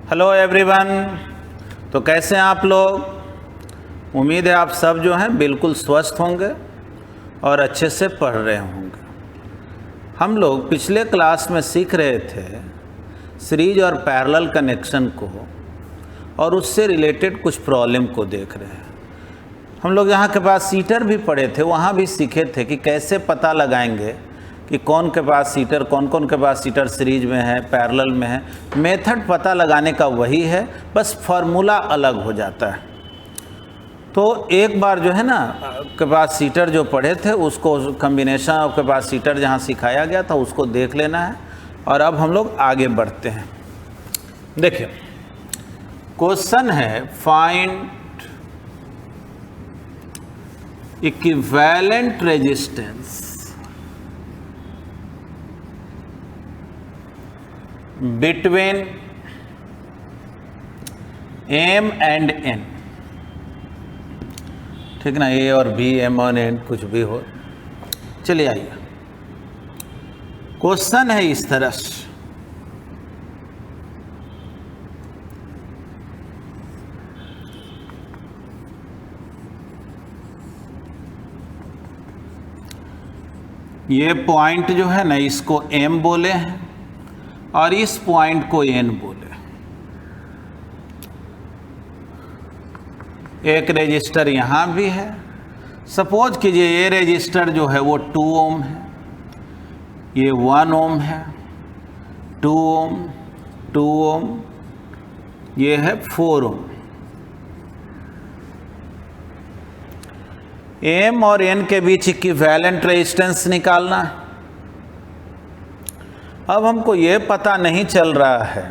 Hello everyone. तो कैसे हैं आप लोग? उम्मीद है आप सब जो हैं बिल्कुल स्वस्थ होंगे और अच्छे से पढ़ रहे होंगे। हम लोग पिछले क्लास में सीख रहे थे सीरीज और पैरेलल कनेक्शन को और उससे रिलेटेड कुछ प्रॉब्लम को देख रहे हैं। हम लोग यहाँ कैपेसिटर भी पढ़े थे, वहाँ भी सीखे थे कि कैसे पता लगाएंगे कि कौन कैपेसिटर कौन कैपेसिटर सीरीज में है, पैरेलल में है। मेथड पता लगाने का वही है, बस फार्मूला अलग हो जाता है। तो एक बार जो है ना कैपेसिटर जो पढ़े थे उसको कॉम्बिनेशन ऑफ कैपेसिटर जहाँ सिखाया गया था उसको देख लेना है। और अब हम लोग आगे बढ़ते हैं। देखिए क्वेश्चन है find equivalent resistance between M and N। ठीक ना, A और B, M और N कुछ भी हो। चलिए आइए, क्वेश्चन है इस तरह से। ये पॉइंट जो है ना इसको M बोले हैं और इस पॉइंट को N बोले। एक रेजिस्टर यहाँ भी है। सपोज कीजिए ये रेजिस्टर जो है वो 2 ओम है, ये 1 ओम है, 2 ओम, 2 ओम, ये है 4 ओम। M और N के बीच इक्विवेलेंट रेजिस्टेंस निकालना है। अब हमको ये पता नहीं चल रहा है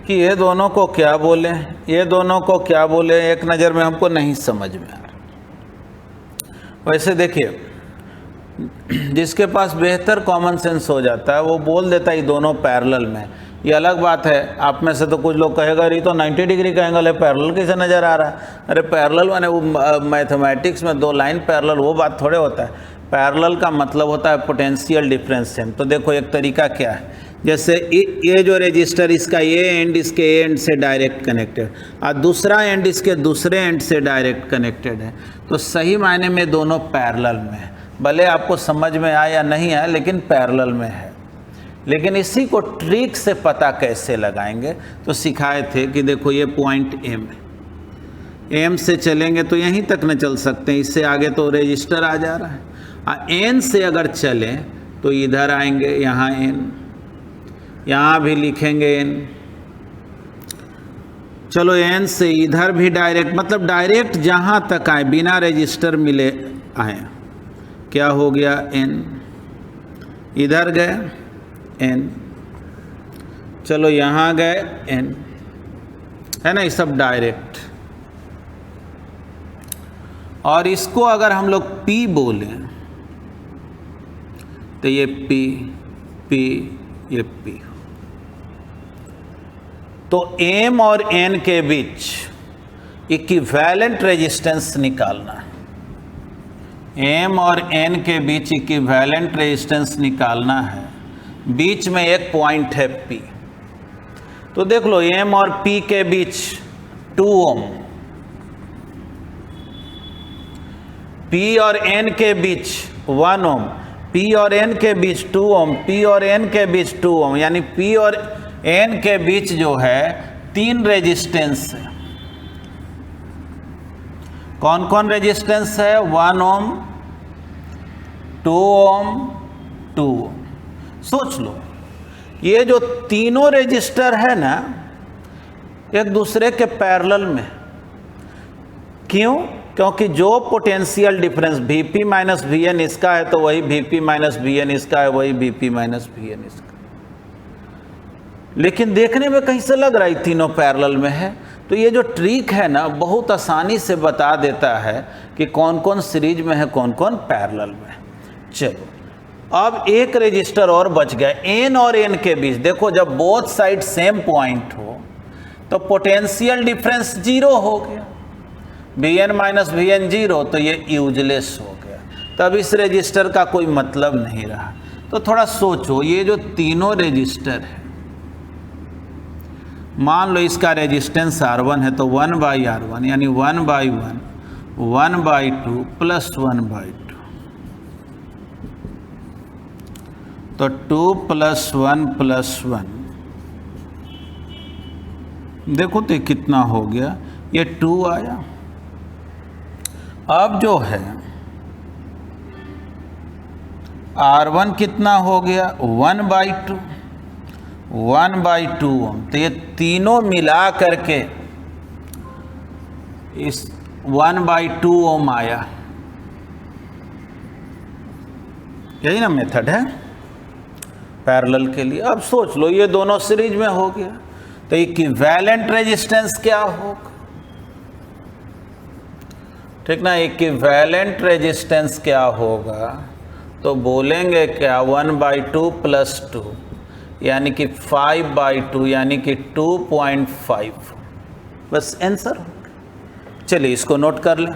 कि ये दोनों को क्या बोले, ये दोनों को क्या बोले, एक नज़र में हमको नहीं समझ में आ रहा। वैसे देखिए जिसके पास बेहतर कॉमन सेंस हो जाता है वो बोल देता है ये दोनों पैरेलल में। ये अलग बात है, आप में से तो कुछ लोग कहेगा ये तो 90 डिग्री का एंगल है, पैरेलल कैसे नज़र आ रहा है? अरे पैरेलल माने वो मैथमेटिक्स में 2 लाइन पैरेलल, वो बात थोड़े होता है। पैरेलल का मतलब होता है पोटेंशियल डिफरेंस सेम। तो देखो एक तरीका क्या है, जैसे ये जो रेजिस्टर इसका ये एंड इसके एंड से डायरेक्ट कनेक्टेड और दूसरा एंड इसके दूसरे एंड से डायरेक्ट कनेक्टेड है, तो सही मायने में दोनों पैरेलल में है। भले आपको समझ में आए या नहीं आए लेकिन पैरेलल में है। लेकिन इसी को ट्रिक से पता कैसे लगाएंगे तो सिखाए थे कि देखो ये पॉइंट M है, M से चलेंगे तो यहीं तक न चल सकते हैं, इससे आगे तो रेजिस्टर आ जा रहा है। N से अगर चलें तो इधर आएंगे, यहाँ N, यहाँ भी लिखेंगे N। चलो N से इधर भी डायरेक्ट, मतलब डायरेक्ट जहाँ तक आए बिना रजिस्टर मिले आए। क्या हो गया N, इधर गए N, चलो यहाँ गए N, है ना, ये सब डायरेक्ट। और इसको अगर हम लोग P बोलें तो ये P, ये P। तो M और N के बीच इक्विवेलेंट रेजिस्टेंस निकालना है। M और N के बीच इक्विवेलेंट रेजिस्टेंस निकालना है। बीच में एक पॉइंट है P। तो देख लो M और P के बीच 2 ओम, P और N के बीच 1 ओम, P और N के बीच 2 ओम, P और N के बीच 2 ओम, यानी P और N के बीच जो है 3 रेजिस्टेंस है। कौन कौन रेजिस्टेंस है? 1 ओम, 2 ओम, 2 ओम। सोच लो ये जो तीनों रेजिस्टर है ना एक दूसरे के पैरेलल में। क्यों? क्योंकि जो potential difference Vp minus Vn इसका है तो वही Vp माइनस Vn इसका है, वही Vp माइनस Vn इसका। लेकिन देखने में कहीं से लग रहा है तीनों पैरेलल में है। तो ये जो ट्रिक है ना बहुत आसानी से बता देता है कि कौन कौन सीरीज में है, कौन कौन पैरेलल में है। चलो अब एक रेजिस्टर और बच गया N और N के बीच। देखो जब बोथ साइड सेम पॉइंट हो तो पोटेंशियल डिफरेंस 0 हो गया, Vn माइनस Vn 0, तो ये यूजलेस हो गया। तब इस रेजिस्टर का कोई मतलब नहीं रहा। तो थोड़ा सोचो, ये जो तीनों रेजिस्टर है मान लो इसका रेजिस्टेंस R1 है तो 1/R1 यानी 1/1 1/2 प्लस 1/2, तो 2 + 1 + 1, देखो तो कितना हो गया, ये 2 आया। अब जो है R1 कितना हो गया 1/2 ओम, तो ये तीनों मिला करके इस 1/2 ओम आया। यही ना मेथड है पैरेलल के लिए। अब सोच लो ये दोनों सीरीज में हो गया तो इक्विवेलेंट रेजिस्टेंस क्या होगा, ठीक ना। इक्विवेलेंट रेजिस्टेंस क्या होगा तो बोलेंगे क्या 1/2 + 2 यानी कि 5/2 यानी कि 2.5, बस आंसर। चलिए इसको नोट कर लें।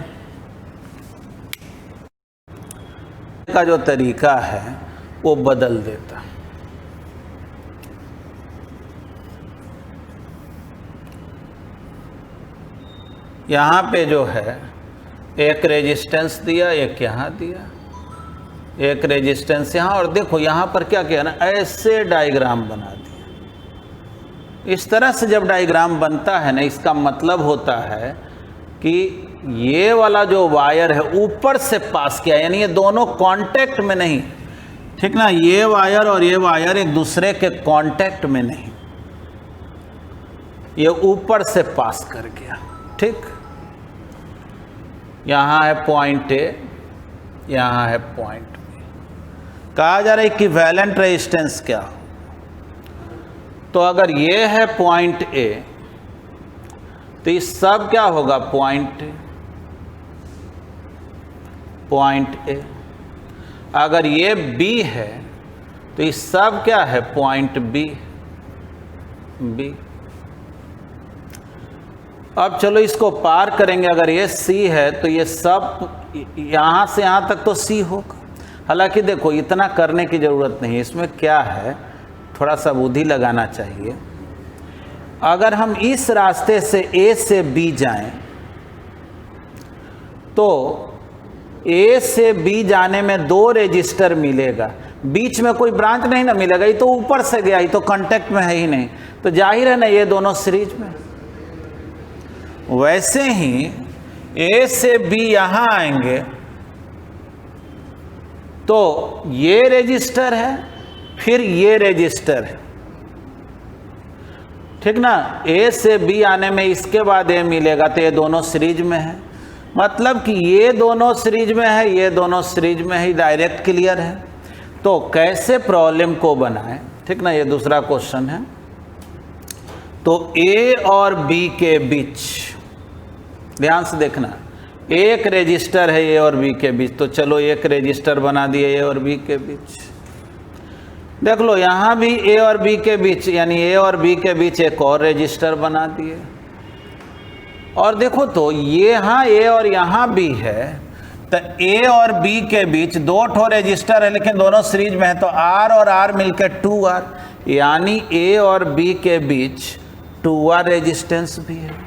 का जो तरीका है वो बदल देता। यहाँ पे जो है एक रेजिस्टेंस दिया, एक यहाँ दिया, एक रेजिस्टेंस यहाँ, और देखो यहाँ पर क्या किया ना, ऐसे डायग्राम बना दिया। इस तरह से जब डायग्राम बनता है ना, इसका मतलब होता है कि ये वाला जो वायर है ऊपर से पास किया, यानी ये दोनों कांटेक्ट में नहीं, ठीक ना। ये वायर और ये वायर एक दूसरे के कांटेक्ट में नहीं, ये ऊपर से पास कर गया, ठीक। यहाँ है पॉइंट ए, यहाँ है पॉइंट बी। कहा जा रहा है कि इक्विवेलेंट रेजिस्टेंस क्या हो, तो अगर ये है पॉइंट ए तो ये सब क्या होगा पॉइंट ए। अगर ये बी है तो ये सब क्या है पॉइंट बी। अब चलो इसको पार करेंगे, अगर ये सी है तो ये सब यहाँ से यहाँ तक तो सी होगा। हालांकि देखो इतना करने की ज़रूरत नहीं है, इसमें क्या है थोड़ा सा बुद्धि लगाना चाहिए। अगर हम इस रास्ते से ए से बी जाएं तो ए से बी जाने में 2 रजिस्टर मिलेगा, बीच में कोई ब्रांच नहीं ना मिलेगा, ये तो ऊपर से गया, ये तो कांटेक्ट में है ही नहीं, तो जाहिर है ना ये दोनों सीरीज में। वैसे ही ए से बी यहां आएंगे तो ये रजिस्टर है, फिर ये रजिस्टर है, ठीक ना। ए से बी आने में इसके बाद ए मिलेगा, तो ये दोनों सीरीज में है, मतलब कि ये दोनों सीरीज में है, ये दोनों सीरीज में है। डायरेक्ट क्लियर है। तो कैसे प्रॉब्लम को बनाएं, ठीक ना, ये दूसरा क्वेश्चन है। तो ए और बी के बीच ध्यान से देखना, एक रजिस्टर है ए और बी के बीच, तो चलो एक रजिस्टर बना दिए ए और बी के बीच। देख लो यहाँ भी ए और बी के बीच, यानी ए और बी के बीच एक और रजिस्टर बना दिए। और देखो तो ये यहाँ ए और यहाँ बी है, तो ए और बी के बीच 2 ठो रजिस्टर है, लेकिन दोनों सीरीज में है, तो आर और आर मिलकर 2R, यानी ए और बी के बीच 2R रेजिस्टेंस भी है।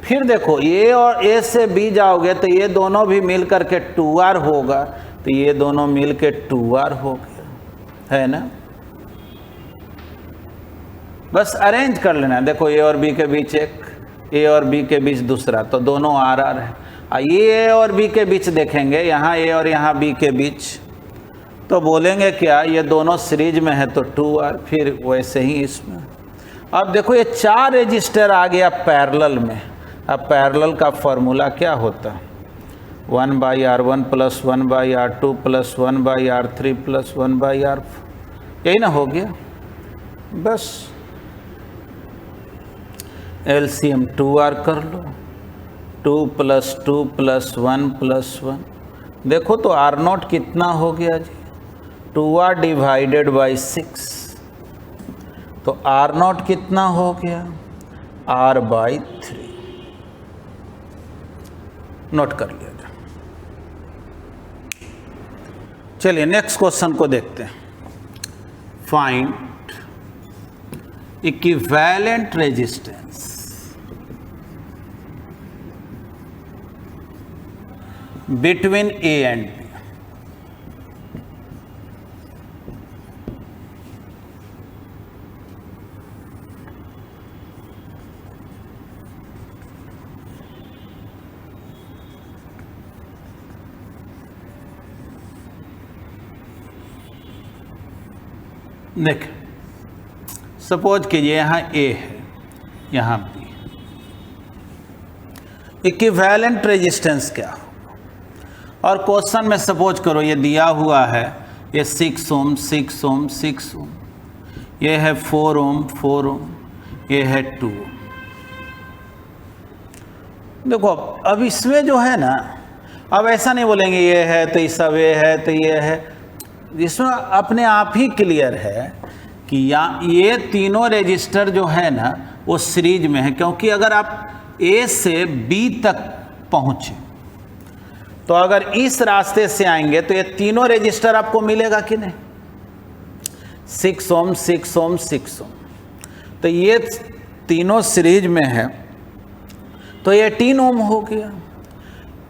फिर देखो ए और ए से बी जाओगे तो ये दोनों भी मिल करके 2R होगा, तो ये दोनों मिल के 2R हो गया, है ना। बस अरेंज कर लेना। देखो ए और बी के बीच एक, ए और बी के बीच दूसरा, तो दोनों RR है। ये ए और बी के बीच देखेंगे, यहाँ ए और यहाँ बी के बीच, तो बोलेंगे क्या, ये दोनों सीरीज में है तो 2R, फिर वैसे ही इसमें। अब देखो ये 4 रजिस्टर आ गया पैरेलल में। अब पैरेलल का फॉर्मूला क्या होता, 1/R1 + 1/R2 + 1/R3 + 1/R4, यही ना हो गया। बस LCM 2R कर लो, 2 + 2 + 1 + 1। देखो तो R0 कितना हो गया जी, 2R / 6, तो R0 कितना हो गया, R/3। नोट कर लिया जाए। चलिए नेक्स्ट क्वेश्चन को देखते हैं। Find equivalent resistance between A and B. देख, सपोज कीजिए यहाँ ए है, यहाँ बी। इक्विवेलेंट रेजिस्टेंस क्या हो? और क्वेश्चन में सपोज करो ये दिया हुआ है, ये 6 ओम 6 ओम 6 ओम, ये है 4 ओम 4 ओम, ये है 2 ओम। देखो अब इसमें जो है ना, अब ऐसा नहीं बोलेंगे ये है तो सब ये है तो ये है, इसमें अपने आप ही क्लियर है कि ये तीनों रजिस्टर जो है ना वो सीरीज में है, क्योंकि अगर आप ए से बी तक पहुँचे तो अगर इस रास्ते से आएंगे तो ये तीनों रजिस्टर आपको मिलेगा कि नहीं, 6 ओम 6 ओम 6 ओम, तो ये तीनों सीरीज में है तो ये 18 ओम हो गया।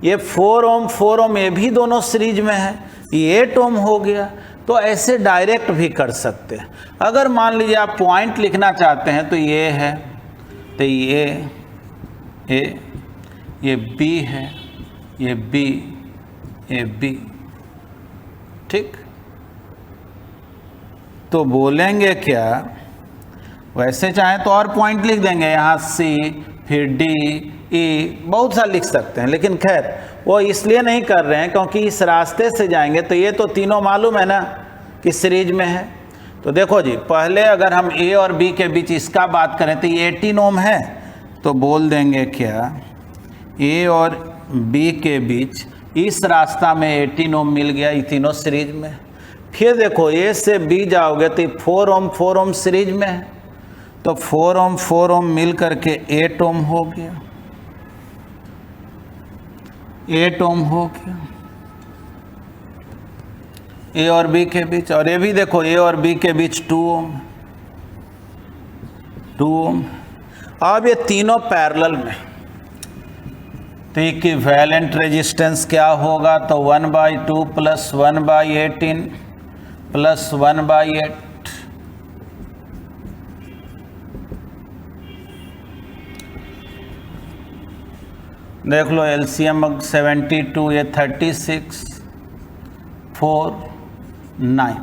ये 4 ओम ये भी दोनों सीरीज में है, ये 8 ओम हो गया। तो ऐसे डायरेक्ट भी कर सकते हैं। अगर मान लीजिए आप पॉइंट लिखना चाहते हैं तो ये है, तो ये बी है, ये बी, ये बी, ठीक। तो बोलेंगे क्या, वैसे चाहे तो और पॉइंट लिख देंगे, यहाँ सी, फिर डी, ई, बहुत सा लिख सकते हैं, लेकिन खैर वो इसलिए नहीं कर रहे हैं क्योंकि इस रास्ते से जाएंगे तो ये तो तीनों मालूम है ना कि सीरीज में है। तो देखो जी, पहले अगर हम ए और बी के बीच इसका बात करें तो ये 18 ओम है, तो बोल देंगे क्या, ए और बी के बीच इस रास्ता में 18 ओम मिल गया, ये तीनों सीरीज में। फिर देखो ए से बी जाओगे तो 4 ओम सीरीज में है, तो 4 ओम मिल करके 8 ओम हो गया, 8 ओम हो गया ए और बी के बीच। और ये भी देखो ए और बी के बीच 2 ओम। अब ये तीनों पैरेलल में, तो इक्विवेलेंट रेजिस्टेंस क्या होगा, तो 1/2 प्लस 1/18 प्लस 1/8। देख लो एलसीएम 72, ये 36, 4, 9।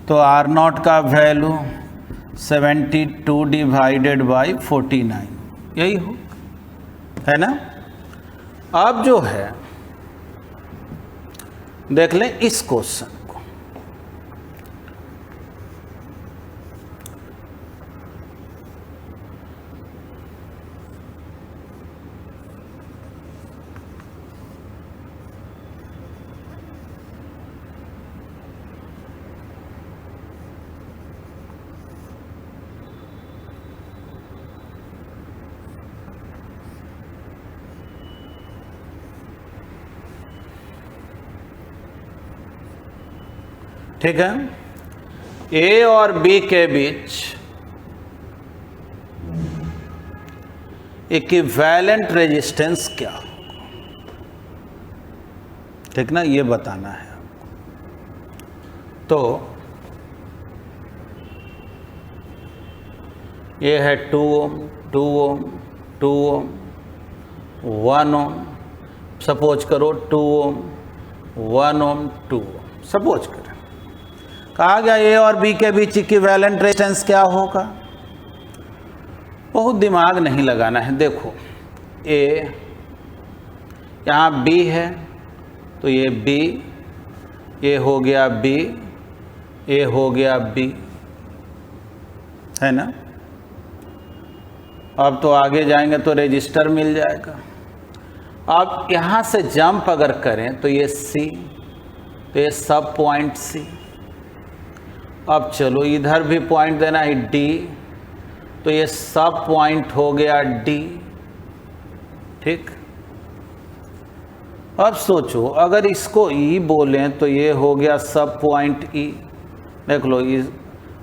तो R0 का वैल्यू 72 डिवाइडेड बाई 49, यही हो, है ना। अब जो है देख लें इस क्वेश्चन को, ठीक है। ए और बी के बीच इक्विवेलेंट रेजिस्टेंस क्या हो, ठीक ना, ये बताना है। तो ये है 2 ओम 2 ओम 2 ओम 1 ओम, सपोज करो 2 ओम 1 ओम 2 ओम, सपोज करें। कहा गया ए और बी के बीच इक्विवेलेंट रेजिस्टेंस क्या होगा। बहुत दिमाग नहीं लगाना है। देखो ए, यहाँ बी है तो ये बी, ये हो गया बी, ये हो गया बी, है ना। अब तो आगे जाएंगे तो रजिस्टर मिल जाएगा। अब यहाँ से जंप अगर करें तो ये सी, तो ये सब पॉइंट सी। अब चलो इधर भी पॉइंट देना है डी, तो ये सब पॉइंट हो गया डी, ठीक। अब सोचो अगर इसको ई बोलें तो ये हो गया सब पॉइंट ई। देख लो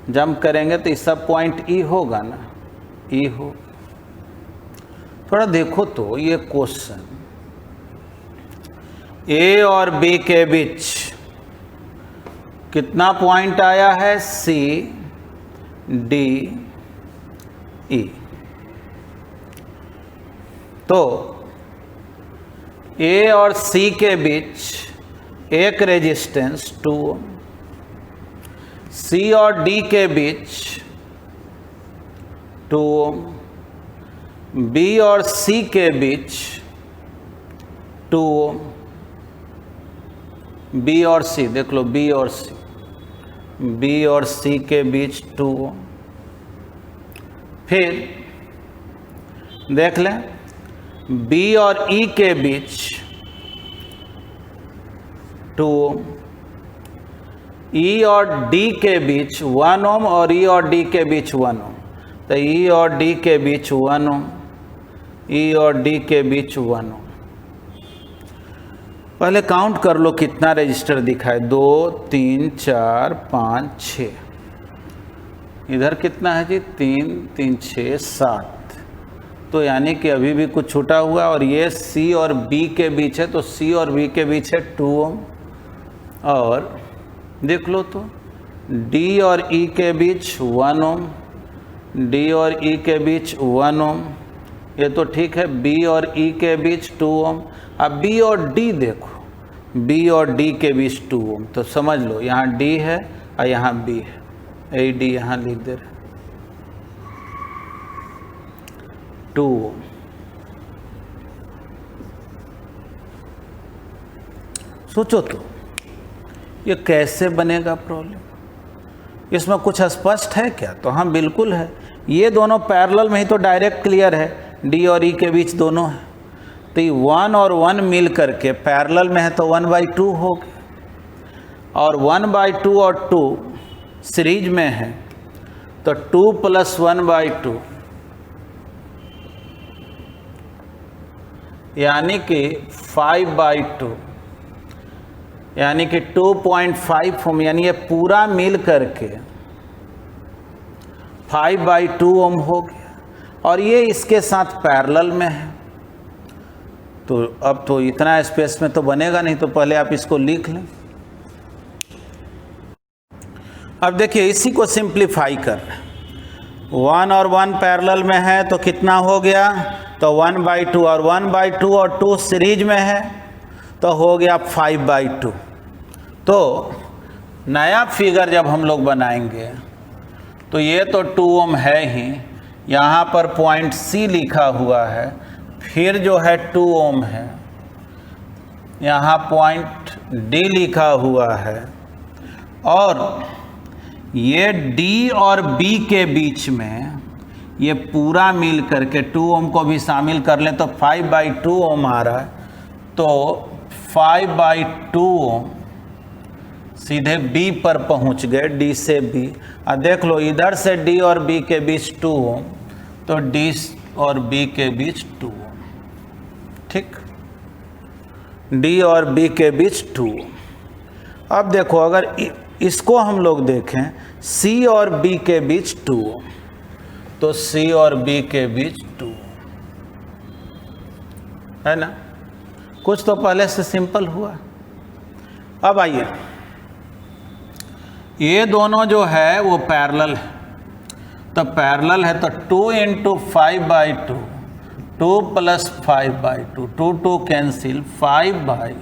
जंप करेंगे तो इस सब पॉइंट ई होगा ना, ई हो। थोड़ा देखो तो ये क्वेश्चन, ए और बी के बीच कितना पॉइंट आया है, सी डी ई। तो ए और सी के बीच एक रेजिस्टेंस 2 ओम, सी और डी के बीच 2 ओम, बी और सी के बीच 2 ओम, बी और सी देख लो, बी और सी, बी और सी के बीच 2 ओम। फिर देख लें बी और ई के बीच 2 ओम, ई और डी के बीच 1 ओम और ई और डी के बीच 1 ओम। तो ई और डी के बीच 1 ओम, ई और डी के बीच 1 ओम। पहले काउंट कर लो कितना रजिस्टर दिखा है, 2 3 4 5 6। इधर कितना है जी, 3 3 6 7। तो यानी कि अभी भी कुछ छूटा हुआ, और ये सी और बी के बीच है, तो सी और बी के बीच है 2 ओम। और देख लो तो डी और ई के बीच 1 ओम, डी और ई के बीच 1 ओम। ये तो ठीक है, बी और ई के बीच 2 ओम। अब बी और डी देखो, बी और डी के बीच 2 ओम। तो समझ लो यहाँ डी है और यहाँ बी है, ए डी यहाँ लिख दे रहे, 2 ओम। सोचो तो ये कैसे बनेगा प्रॉब्लम, इसमें कुछ स्पष्ट है क्या? तो हाँ बिल्कुल है, ये दोनों पैरेलल में ही तो डायरेक्ट क्लियर है, डी और ई के बीच दोनों है। तो ये 1 और 1 मिल करके पैरेलल में है तो 1/2 हो गया, और 1/2 और 2 सीरीज में है तो 2 + 1/2 यानी कि 5/2, यानी कि 2.5 ओम। यानी ये पूरा मिल करके 5/2 ओम हो गया, और ये इसके साथ पैरेलल में है। तो अब तो इतना स्पेस में तो बनेगा नहीं, तो पहले आप इसको लिख लें। अब देखिए इसी को सिंप्लीफाई कर रहे हैं, 1 और 1 पैरेलल में है तो कितना हो गया, तो 1/2, और 1/2 और 2 सीरीज में है तो हो गया 5/2। तो नया फिगर जब हम लोग बनाएंगे तो ये तो 2 ओम है ही, यहाँ पर पॉइंट सी लिखा हुआ है, फिर जो है 2 ओम है, यहाँ पॉइंट डी लिखा हुआ है, और ये डी और बी के बीच में ये पूरा मिल करके 2 ओम को भी शामिल कर लें तो 5/2 ओम आ रहा है। तो 5/2 ओम सीधे बी पर पहुंच गए, डी से बी। और देख लो इधर से डी और बी के बीच 2 ओम, तो डी और बी के बीच 2 ओम। ठीक, डी और बी के बीच 2 ओम। अब देखो अगर इसको हम लोग देखें, सी और बी के बीच 2 ओम, तो सी और बी के बीच 2 ओम, है ना? कुछ तो पहले से सिंपल हुआ। अब आइए, ये दोनों जो है वो पैरेलल है, तो पैरेलल है तो 2 × 5/2, 2 + 5/2, 2 2 कैंसिल, 5/,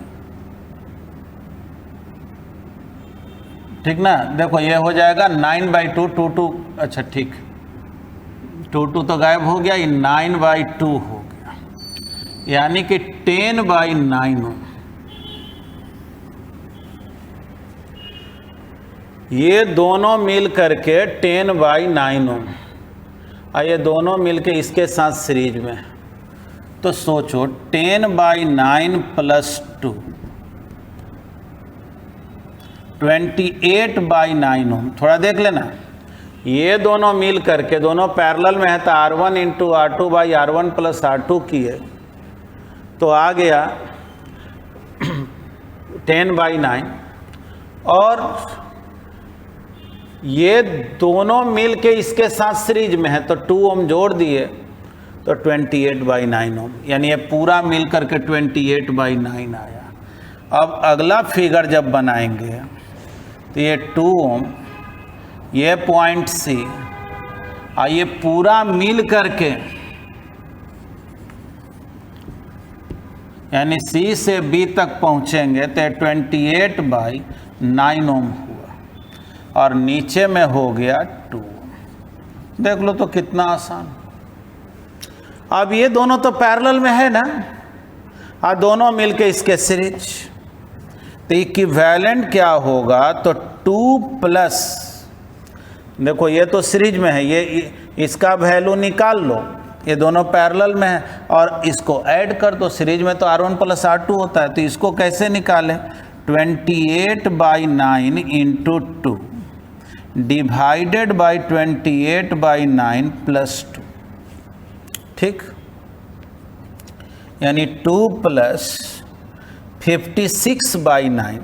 ठीक ना? देखो ये हो जाएगा 9/2, 2 2, अच्छा ठीक, 2 2 तो गायब हो गया, ये 9/2 हो गया, यानी कि 10/9 ओम। ये दोनों मिल करके 10/9 ओम, और ये दोनों मिल के इसके साथ सीरीज में। तो सोचो 10/9 + 2, 28/9 ओम। थोड़ा देख लेना, ये दोनों मिल करके दोनों पैरेलल में है तो R1 × R2/R1 + R2 किए तो आ गया 10/9, और ये दोनों मिल के इसके साथ सीरीज में है, तो 2 ओम जोड़ दिए तो 28/9 ओम, यानी ये पूरा मिल करके 28/9 आया। अब अगला फिगर जब बनाएंगे तो ये 2 ओम, ये पॉइंट सी, और ये पूरा मिल करके यानी सी से बी तक पहुंचेंगे तो 28/9 ओम हुआ, और नीचे में हो गया 2। देख लो तो कितना आसान। अब ये दोनों तो पैरेलल में है ना, और दोनों मिलके इसके सीरीज, तो इक्विवेलेंट क्या होगा, तो 2 प्लस, देखो ये तो सीरीज में है, ये इसका वैल्यू निकाल लो, ये दोनों पैरेलल में है, और इसको ऐड कर दो। सीरीज में तो R1 + R2 होता है, तो इसको कैसे निकालें, 28/9 इंटू 2 डिवाइडेड बाई 28/9 + 2, ठीक, यानी 2 + 56/9,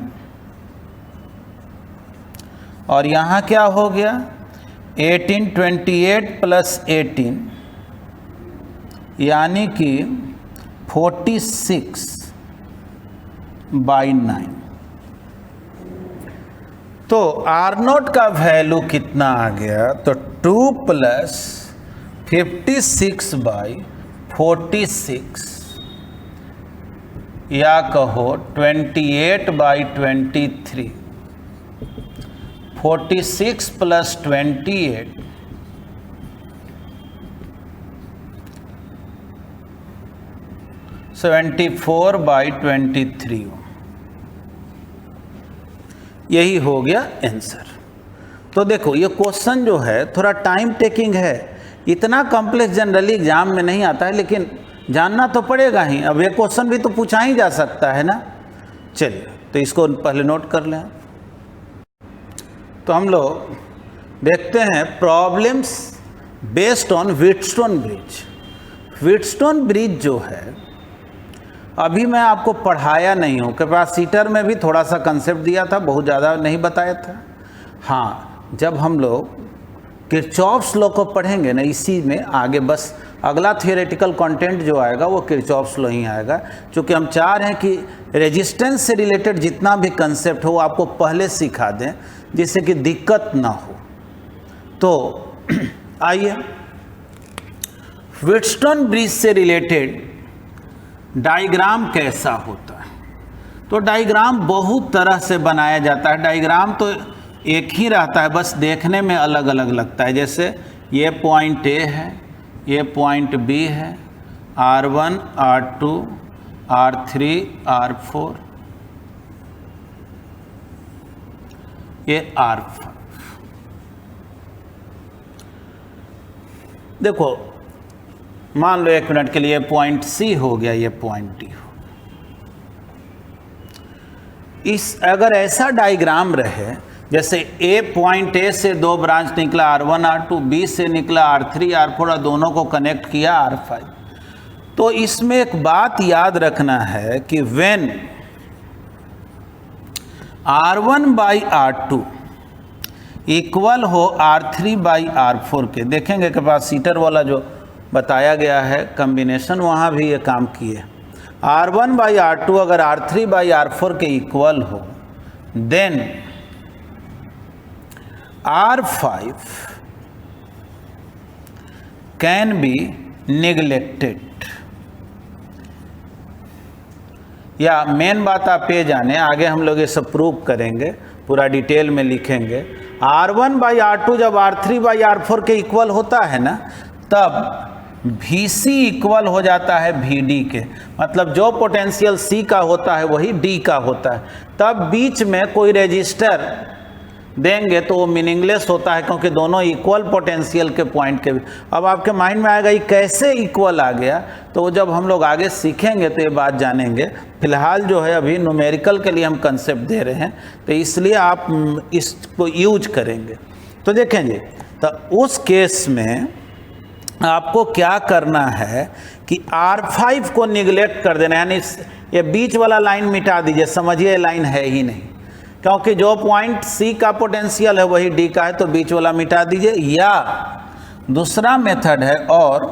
और यहाँ क्या हो गया 18, 28 + 18 यानी कि 46/9। तो R0 का वैल्यू कितना आ गया, तो 2 + 56/46, या कहो 28/23, 46 + 28 74/23, यही हो गया आंसर। तो देखो ये क्वेश्चन जो है थोड़ा टाइम टेकिंग है, इतना कॉम्प्लेक्स जनरली एग्जाम में नहीं आता है, लेकिन जानना तो पड़ेगा ही। अब ये क्वेश्चन भी तो पूछा ही जा सकता है ना। चलिए तो इसको पहले नोट कर लें। तो हम लोग देखते हैं problems based on Wheatstone bridge. Wheatstone bridge जो है अभी मैं आपको पढ़ाया नहीं हूँ, कैपेसिटर में भी थोड़ा सा कंसेप्ट दिया था, बहुत ज़्यादा नहीं बताया था। हाँ, जब हम लोग किरचॉफ्स लॉ को पढ़ेंगे ना, इसी में आगे बस अगला थियोरेटिकल कंटेंट जो आएगा वो किरचॉफ्स लॉ ही आएगा, क्योंकि हम चाह रहे हैं कि रेजिस्टेंस से रिलेटेड जितना भी कंसेप्ट हो आपको पहले सिखा दें, जिससे कि दिक्कत ना हो। तो आइए, व्हीटस्टोन ब्रिज से रिलेटेड डायग्राम कैसा होता है। तो डायग्राम बहुत तरह से बनाया जाता है। डायग्राम तो एक ही रहता है, बस देखने में अलग अलग लगता है। जैसे ये पॉइंट ए है, ये पॉइंट बी है, R1, R2, R3, R4, ये R5। देखो मान लो 1 मिनट के लिए पॉइंट सी हो गया, ये पॉइंट डी हो गया। इस अगर ऐसा डायग्राम रहे, जैसे ए पॉइंट ए से 2 ब्रांच निकला R1, R2, बी से निकला R3, R4 और दोनों को कनेक्ट किया R5, तो इसमें एक बात याद रखना है कि व्हेन R1/R2 इक्वल हो R3/R4 के, देखेंगे कैपेसिटर वाला जो बताया गया है कॉम्बिनेशन, वहाँ भी ये काम किए। R1/R2 अगर R3/R4 के इक्वल हो, then R5 can be neglected. या मेन बात आप ये जाने, आगे हम लोग ये सब प्रूव करेंगे, पूरा डिटेल में लिखेंगे। R1/R2 जब R3/R4 के इक्वल होता है ना, तब VC इक्वल हो जाता है VD के, मतलब जो पोटेंशियल C का होता है वही D का होता है। तब बीच में कोई रेजिस्टर देंगे तो वो मीनिंगलेस होता है, क्योंकि दोनों इक्वल पोटेंशियल के पॉइंट के। अब आपके माइंड में आएगा ये कैसे इक्वल आ गया, तो जब हम लोग आगे सीखेंगे तो ये बात जानेंगे। फिलहाल जो है अभी न्यूमेरिकल के लिए हम कंसेप्ट दे रहे हैं, तो इसलिए आप इसको यूज करेंगे। तो देखेंगे, तो उस केस में आपको क्या करना है कि R5 को निगलेक्ट कर देना, यानी ये बीच वाला लाइन मिटा दीजिए, समझिए लाइन है ही नहीं। क्योंकि जो पॉइंट सी का पोटेंशियल है वही डी का है, तो बीच वाला मिटा दीजिए। या दूसरा मेथड है, और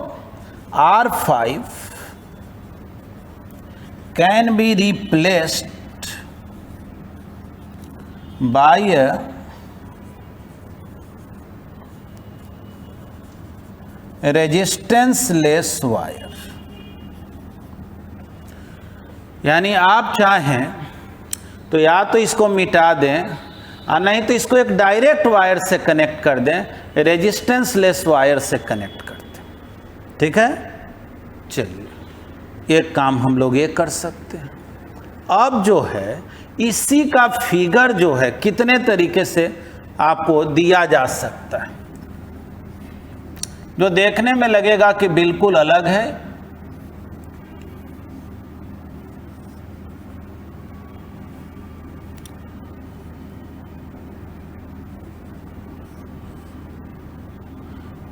R5 can be replaced by a resistance less wire. यानी आप चाहें तो या तो इसको मिटा दें और नहीं तो इसको एक डायरेक्ट वायर से कनेक्ट कर दें, रेजिस्टेंस लेस वायर से कनेक्ट कर दें। ठीक है, चलिए एक काम हम लोग ये कर सकते हैं। अब जो है इसी का फिगर जो है कितने तरीके से आपको दिया जा सकता है, जो देखने में लगेगा कि बिल्कुल अलग है।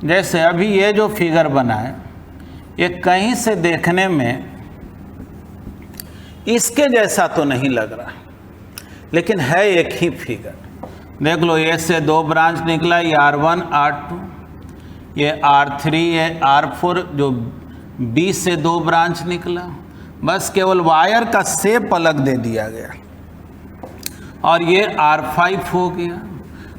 जैसे अभी ये जो फिगर बना है, ये कहीं से देखने में इसके जैसा तो नहीं लग रहा, लेकिन है एक ही फिगर। देख लो, ये से 2 ब्रांच निकला, ये R1 R2, ये R3 ये R4, जो B से 2 ब्रांच निकला। बस केवल वायर का शेप अलग दे दिया गया, और ये R5 हो गया।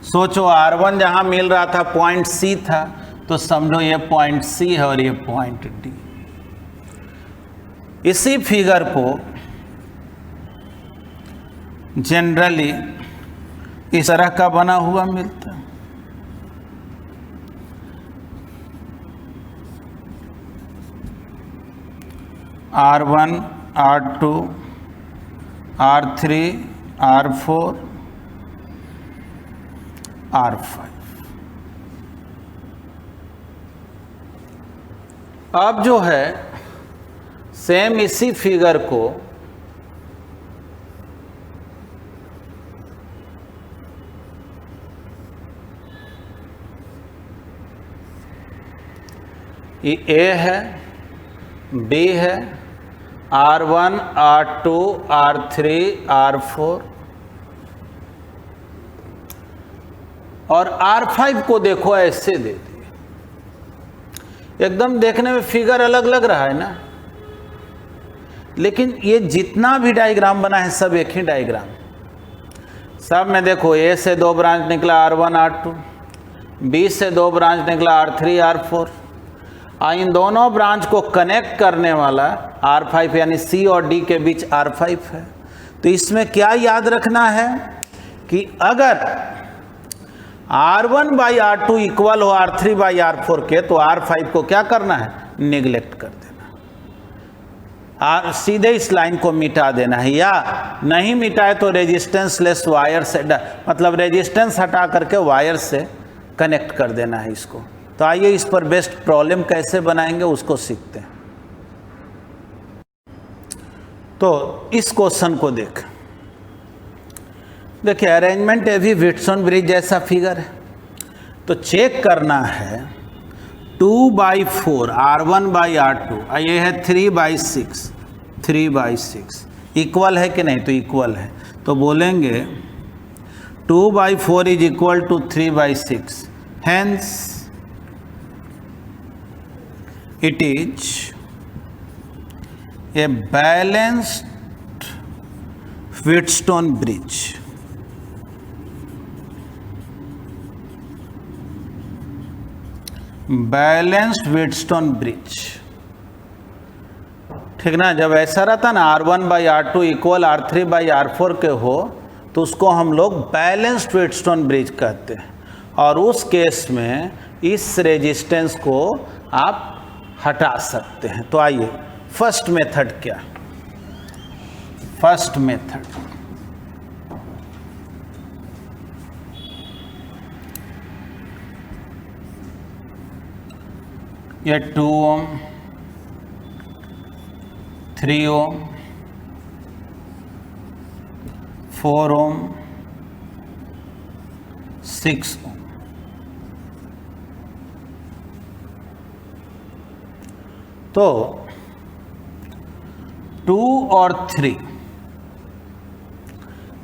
सोचो R1 जहां मिल रहा था पॉइंट C था, तो समझो ये पॉइंट C है और ये पॉइंट D। इसी फिगर को जनरली इस तरह का बना हुआ मिलता है। R1 R2 R3 R4 R5। अब जो है सेम इसी फिगर को ये A है, B है, R1 R2 R3 R4 और R5 को देखो ऐसे दे दिए। एकदम देखने में फिगर अलग लग रहा है ना, लेकिन ये जितना भी डायग्राम बना है सब एक ही डायग्राम। सब में देखो, A से 2 ब्रांच निकला R1 R2, B से 2 ब्रांच निकला R3 R4, इन दोनों ब्रांच को कनेक्ट करने वाला R5 यानी C और D के बीच R5 है। तो इसमें क्या याद रखना है कि अगर R1 बाई R2 इक्वल हो R3 बाई R4 के, तो R5 को क्या करना है, निगलेक्ट कर देना, सीधे इस लाइन को मिटा देना है। या नहीं मिटाए तो रेजिस्टेंस लेस वायर से, मतलब रेजिस्टेंस हटा करके वायर से कनेक्ट कर देना है इसको। तो आइए इस पर बेस्ट प्रॉब्लम कैसे बनाएंगे उसको सीखते हैं। तो इस क्वेश्चन को देखिए अरेंजमेंट अभी व्हिटसन ब्रिज जैसा फिगर है, तो चेक करना है 2/4 R1 बाई R2, ये है 3/6, 3/6 इक्वल है कि नहीं, तो इक्वल है। तो बोलेंगे 2/4 is equal to 3/6, hence it is a balanced Wheatstone bridge. Balanced Wheatstone bridge, ठीक ना। जब ऐसा रहता ना R1 by R2 equal R3 by R4 के हो, तो उसको हम लोग बैलेंस्ड व्हीटस्टोन ब्रिज कहते हैं। और उस केस में इस रेजिस्टेंस को आप हटा सकते हैं। तो आइए फर्स्ट मेथड क्या, फर्स्ट मेथड ये 2 ओम 3 ओम 4 ओम 6 ओम। तो 2 और 3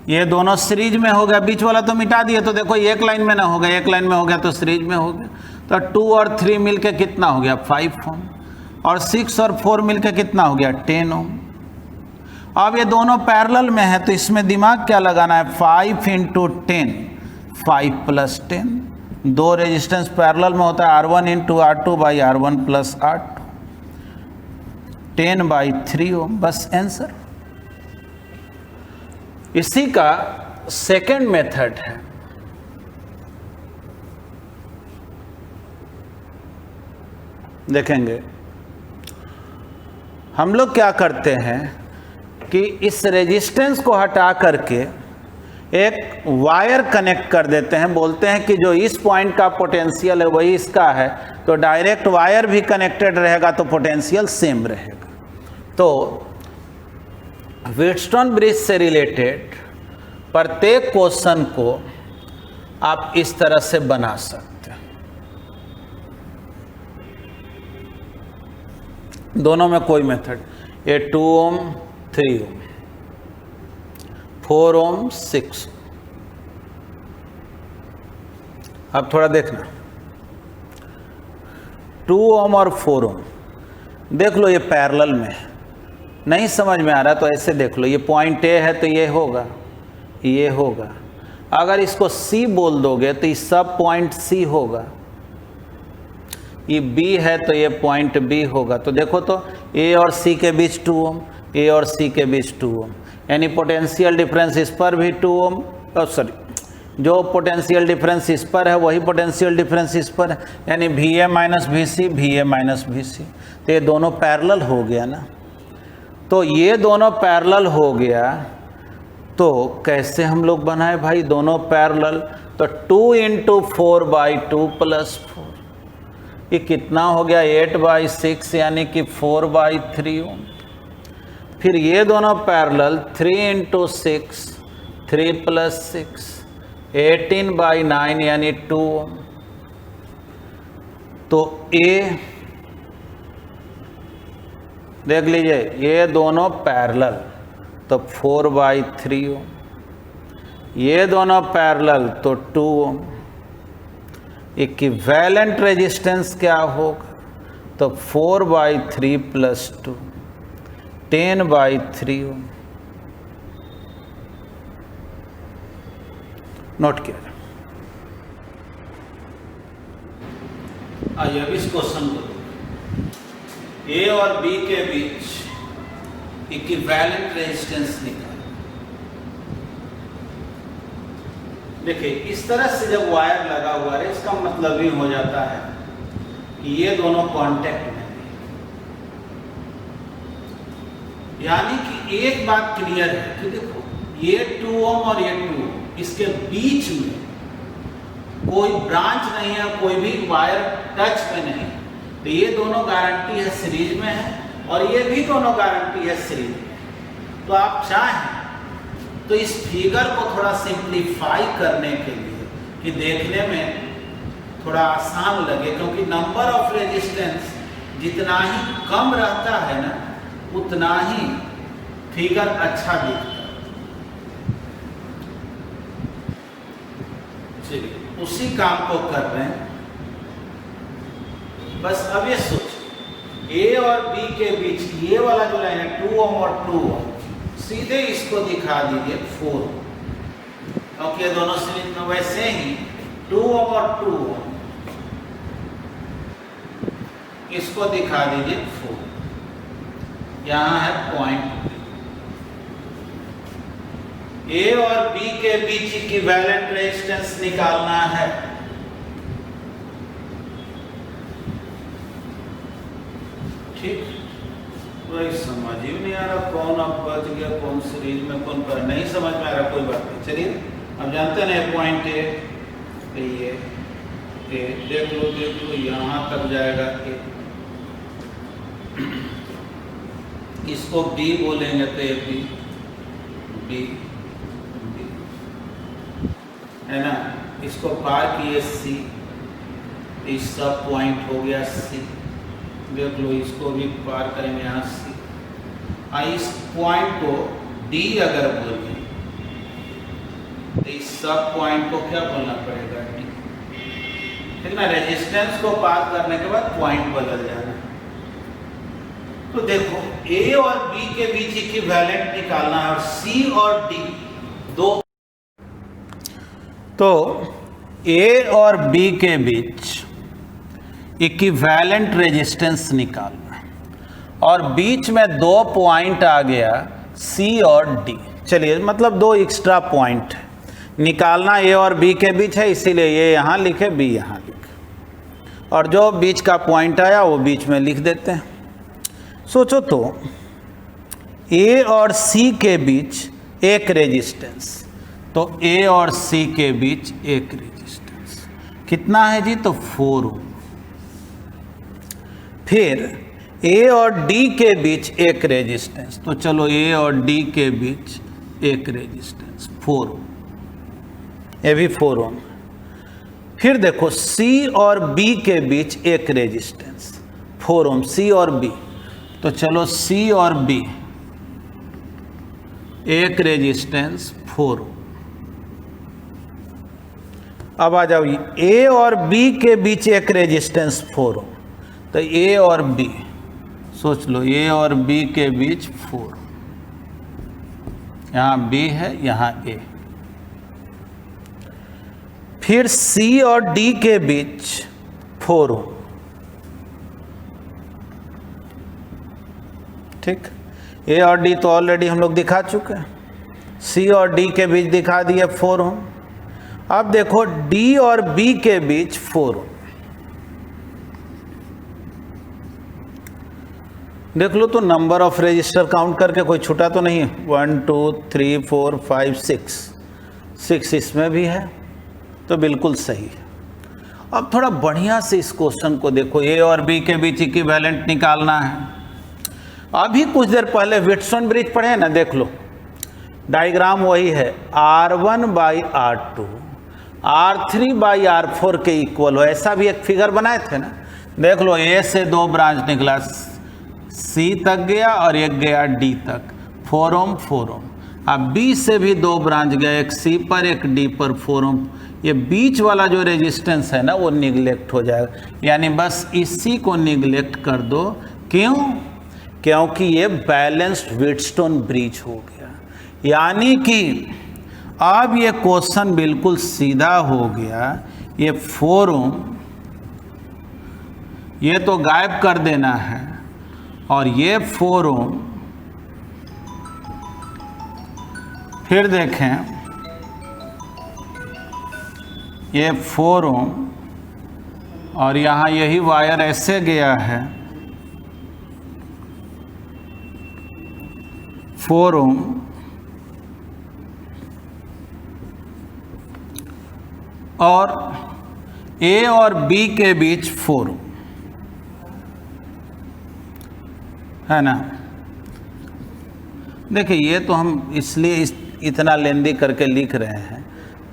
ये दोनों सीरीज में हो गया, बीच वाला तो मिटा दिए, तो देखो एक लाइन में ना हो गया, एक लाइन में हो गया तो सीरीज में हो गया। तो 2 और 3 मिलके कितना हो गया 5 ओम, और 6 और 4 मिलके कितना हो गया 10 ओम। अब ये दोनों पैरेलल में है तो इसमें दिमाग क्या लगाना है, 5 × 10, 5 + 10। दो रेजिस्टेंस पैरेलल में होता है, R1 × R2 by R1 + R2, 10/3 ओम। बस आंसर। इसी का सेकंड मेथड है, देखेंगे हम लोग क्या करते हैं कि इस रेजिस्टेंस को हटा करके एक वायर कनेक्ट कर देते हैं, बोलते हैं कि जो इस पॉइंट का पोटेंशियल है वही इसका है, तो डायरेक्ट वायर भी कनेक्टेड रहेगा तो पोटेंशियल सेम रहेगा। तो व्हीटस्टोन ब्रिज से रिलेटेड प्रत्येक क्वेश्चन को आप इस तरह से बना सकते हैं। दोनों में कोई मेथड, ये 2 ओम 3 ओम, 4 ओम 6। अब थोड़ा देखना, 2 ओम और 4 ओम देख लो, ये पैरेलल में है, नहीं समझ में आ रहा तो ऐसे देख लो, ये पॉइंट ए है तो ये होगा, ये होगा। अगर इसको सी बोल दोगे तो ये सब पॉइंट सी होगा, ये बी है तो ये पॉइंट बी होगा। तो देखो तो ए और सी के बीच 2 ओम, ए और सी के बीच 2 ओम, यानी पोटेंशियल डिफरेंस इस पर भी 2 ओम, सॉरी जो पोटेंशियल डिफरेंस इस पर है वही पोटेंशियल डिफरेंस इस पर है, यानी VA - VC, VA - VC। तो ये दोनों पैरेलल हो गया ना। तो ये दोनों पैरेलल हो गया, तो कैसे हम लोग बनाए भाई दोनों पैरेलल, तो 2 × 4/2 + 4, ये कितना हो गया 8/6, यानी कि 4/3 ओम। फिर ये दोनों पैरेलल 3 × 6, 3 + 6, 18/9 यानी 2 ओम। तो ए देख लीजिए, ये दोनों पैरेलल तो 4/3 ओम, ये दोनों पैरेलल तो 2 ओम। इक्विवेलेंट रेजिस्टेंस क्या होगा, तो 4/3 + 2, 10/3 ओम। नोट किया। आइए अब इस क्वेश्चन को, ए और बी के बीच इक्विवेलेंट रेजिस्टेंस निकाल। देखिए इस तरह से जब वायर लगा हुआ है, इसका मतलब ही हो जाता है कि ये दोनों कांटेक्ट में, यानी कि एक बात क्लियर है कि देखो ये 2 ओम और ये 2 ओम, इसके बीच में कोई ब्रांच नहीं है, कोई भी वायर टच में नहीं, तो ये दोनों गारंटी है सीरीज में है, और ये भी दोनों गारंटी है सीरीज में। तो आप चाहें तो इस फिगर को थोड़ा सिंप्लीफाई करने के लिए कि देखने में थोड़ा आसान लगे, क्योंकि नंबर ऑफ रेजिस्टेंस जितना ही कम रहता है ना, उतना ही फिगर अच्छा दिखता है। चलिए उसी काम को कर रहे हैं। बस अब ये सोच, ए और बी के बीच ये वाला जो लाइन है 2 ओम और 2 ओम, सीधे इसको दिखा दीजिए 4, क्योंकि ये दोनों सीरीज में। वैसे ही 2 ओम और 2 ओम इसको दिखा दीजिए 4, यहां है पॉइंट। ए और बी के बीच इक्विवेलेंट रेजिस्टेंस निकालना है। ठीक, कोई समझ ही नहीं आ रहा कौन अब बच गया, कौन सीरीज में, कौन पर नहीं समझ में आ रहा, कोई बात नहीं। चलिए अब जानते हैं पॉइंट ए, ये देख लो यहां तक जाएगा ए, इसको बी बोलेंगे तो ए बी बी है ना, इसको पार किए सी, इस सब पॉइंट हो गया सी, देख लो इसको भी पार करेंगे यहाँ सी। इस पॉइंट को डी अगर बोलें इस सब पॉइंट को क्या बोलना पड़ेगा, डी। ठीक ना, रेजिस्टेंस को पार करने के बाद पॉइंट बदल जाना। तो देखो ए और बी के बीच इक्विवेलेंट निकालना है और सी और डी दो, तो ए और बी के बीच इक्विवेलेंट रेजिस्टेंस निकालना है और बीच में दो पॉइंट आ गया सी और डी। चलिए, मतलब दो एक्स्ट्रा पॉइंट निकालना ए और बी के बीच है, इसीलिए ये यहाँ लिखे, बी यहाँ लिखे, और जो बीच का पॉइंट आया वो बीच में लिख देते हैं। सोचो तो ए और सी के बीच एक रेजिस्टेंस, तो ए और सी के बीच एक रेजिस्टेंस कितना है जी, तो 4 ओम। फिर ए और डी के बीच एक रेजिस्टेंस, तो चलो ए और डी के बीच एक रेजिस्टेंस 4 ओम, ये भी 4 ओम। फिर देखो सी और बी के बीच एक रेजिस्टेंस 4 ओम, सी और बी, तो चलो सी और बी एक रेजिस्टेंस 4 ओम। अब आ जाओ, ए और बी के बीच एक रेजिस्टेंस 4 ओम, तो ए और बी सोच लो, ए और बी के बीच 4, यहाँ बी है यहाँ ए। फिर सी और डी के बीच 4 ओम, ठीक। ए और डी तो ऑलरेडी हम लोग दिखा चुके हैं, सी और डी के बीच दिखा दिए 4 ओम। अब देखो डी और बी के बीच 4 ओम, देख लो तो नंबर ऑफ रजिस्टर काउंट करके कोई छूटा तो नहीं है, 1 2 3 4 5 6 इसमें भी है, तो बिल्कुल सही है। अब थोड़ा बढ़िया से इस क्वेश्चन को देखो, ए और बी के बीच इक्विवेलेंट निकालना है। अभी कुछ देर पहले व्हिटस्टोन ब्रिज पढ़े ना, देख लो डायग्राम वही है, R1 by R2 R3 by R4 के इक्वल हो, ऐसा भी एक फिगर बनाए थे ना। देख लो ए से 2 ब्रांच निकला, सी तक गया और एक गया डी तक, 4 ओम 4 ओम। अब बी से भी 2 ब्रांच गए, एक सी पर एक डी पर 4 ओम। ये बीच वाला जो रेजिस्टेंस है ना वो निगलेक्ट हो जाएगा, यानी बस इसी को निगलेक्ट कर दो। क्यों? क्योंकि ये बैलेंस्ड व्हिटस्टोन ब्रिज हो गया, यानी कि अब ये क्वेश्चन बिल्कुल सीधा हो गया। ये 4 ओम ये तो गायब कर देना है और ये 4 ओम, फिर देखें ये 4 ओम और यहाँ यही वायर ऐसे गया है 4 ओम, और ए और बी के बीच 4 ओम है ना। देखिए ये तो हम इसलिए इतना लेंदी करके लिख रहे हैं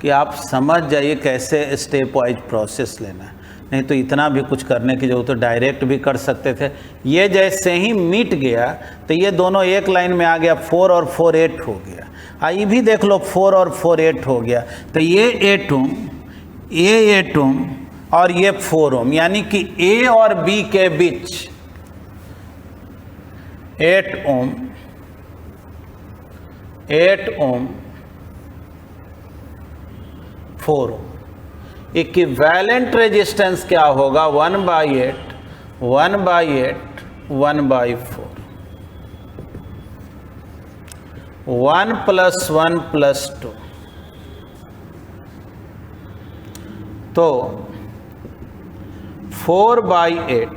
कि आप समझ जाइए कैसे स्टेप वाइज प्रोसेस लेना है, नहीं तो इतना भी कुछ करने की जरूरत, तो डायरेक्ट भी कर सकते थे। ये जैसे ही मिट गया तो ये दोनों एक लाइन में आ गया, 4 और 4 8 हो गया। ये भी देख लो 4 और 4 8 हो गया, तो ये 8 ओम, ये 8 ओम और ये 4 ओम, यानी कि ए और बी के बीच 8 ओम 8 ओम 4 ओम। इक्विवेलेंट रेजिस्टेंस क्या होगा? 1/8 1/8 1/4, 1 + 1 + 2, तो 4/8,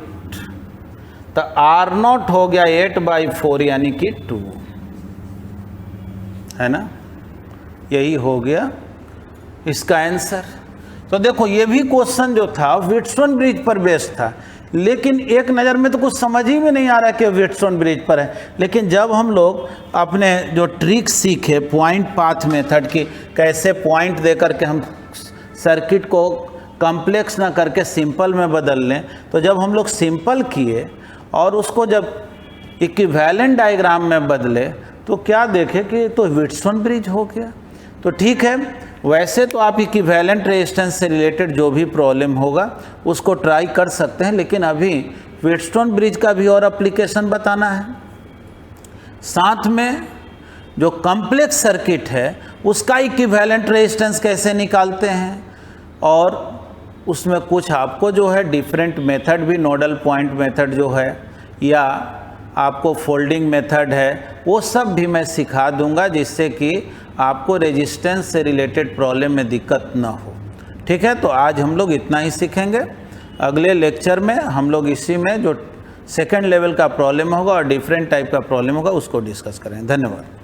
तो R0 हो गया 8/4 यानी कि 2, है ना। यही हो गया इसका आंसर। तो देखो ये भी क्वेश्चन जो था व्हिटस्टोन ब्रिज पर बेस्ड था, लेकिन एक नज़र में तो कुछ समझ ही में नहीं आ रहा कि व्हिटस्टोन ब्रिज पर है। लेकिन जब हम लोग अपने जो ट्रिक सीखे पॉइंट पाथ मेथड की, कैसे पॉइंट दे करके हम सर्किट को कॉम्प्लेक्स ना करके सिंपल में बदल लें, तो जब हम लोग सिंपल किए और उसको जब इक्विवेलेंट डायग्राम में बदले तो क्या देखे कि तो व्हिटस्टोन ब्रिज हो गया। तो ठीक है, वैसे तो आप इक्विवेलेंट रेजिस्टेंस से रिलेटेड जो भी प्रॉब्लम होगा उसको ट्राई कर सकते हैं, लेकिन अभी व्हीटस्टोन ब्रिज का भी और एप्लीकेशन बताना है। साथ में जो कॉम्प्लेक्स सर्किट है उसका इक्विवेलेंट रेजिस्टेंस कैसे निकालते हैं, और उसमें कुछ आपको जो है डिफरेंट मेथड भी, नोडल पॉइंट मेथड जो है या आपको फोल्डिंग मेथड है, वो सब भी मैं सिखा दूंगा, जिससे कि आपको रेजिस्टेंस से रिलेटेड प्रॉब्लम में दिक्कत ना हो। ठीक है, तो आज हम लोग इतना ही सीखेंगे। अगले लेक्चर में हम लोग इसी में जो सेकंड लेवल का प्रॉब्लम होगा और डिफरेंट टाइप का प्रॉब्लम होगा उसको डिस्कस करेंगे। धन्यवाद।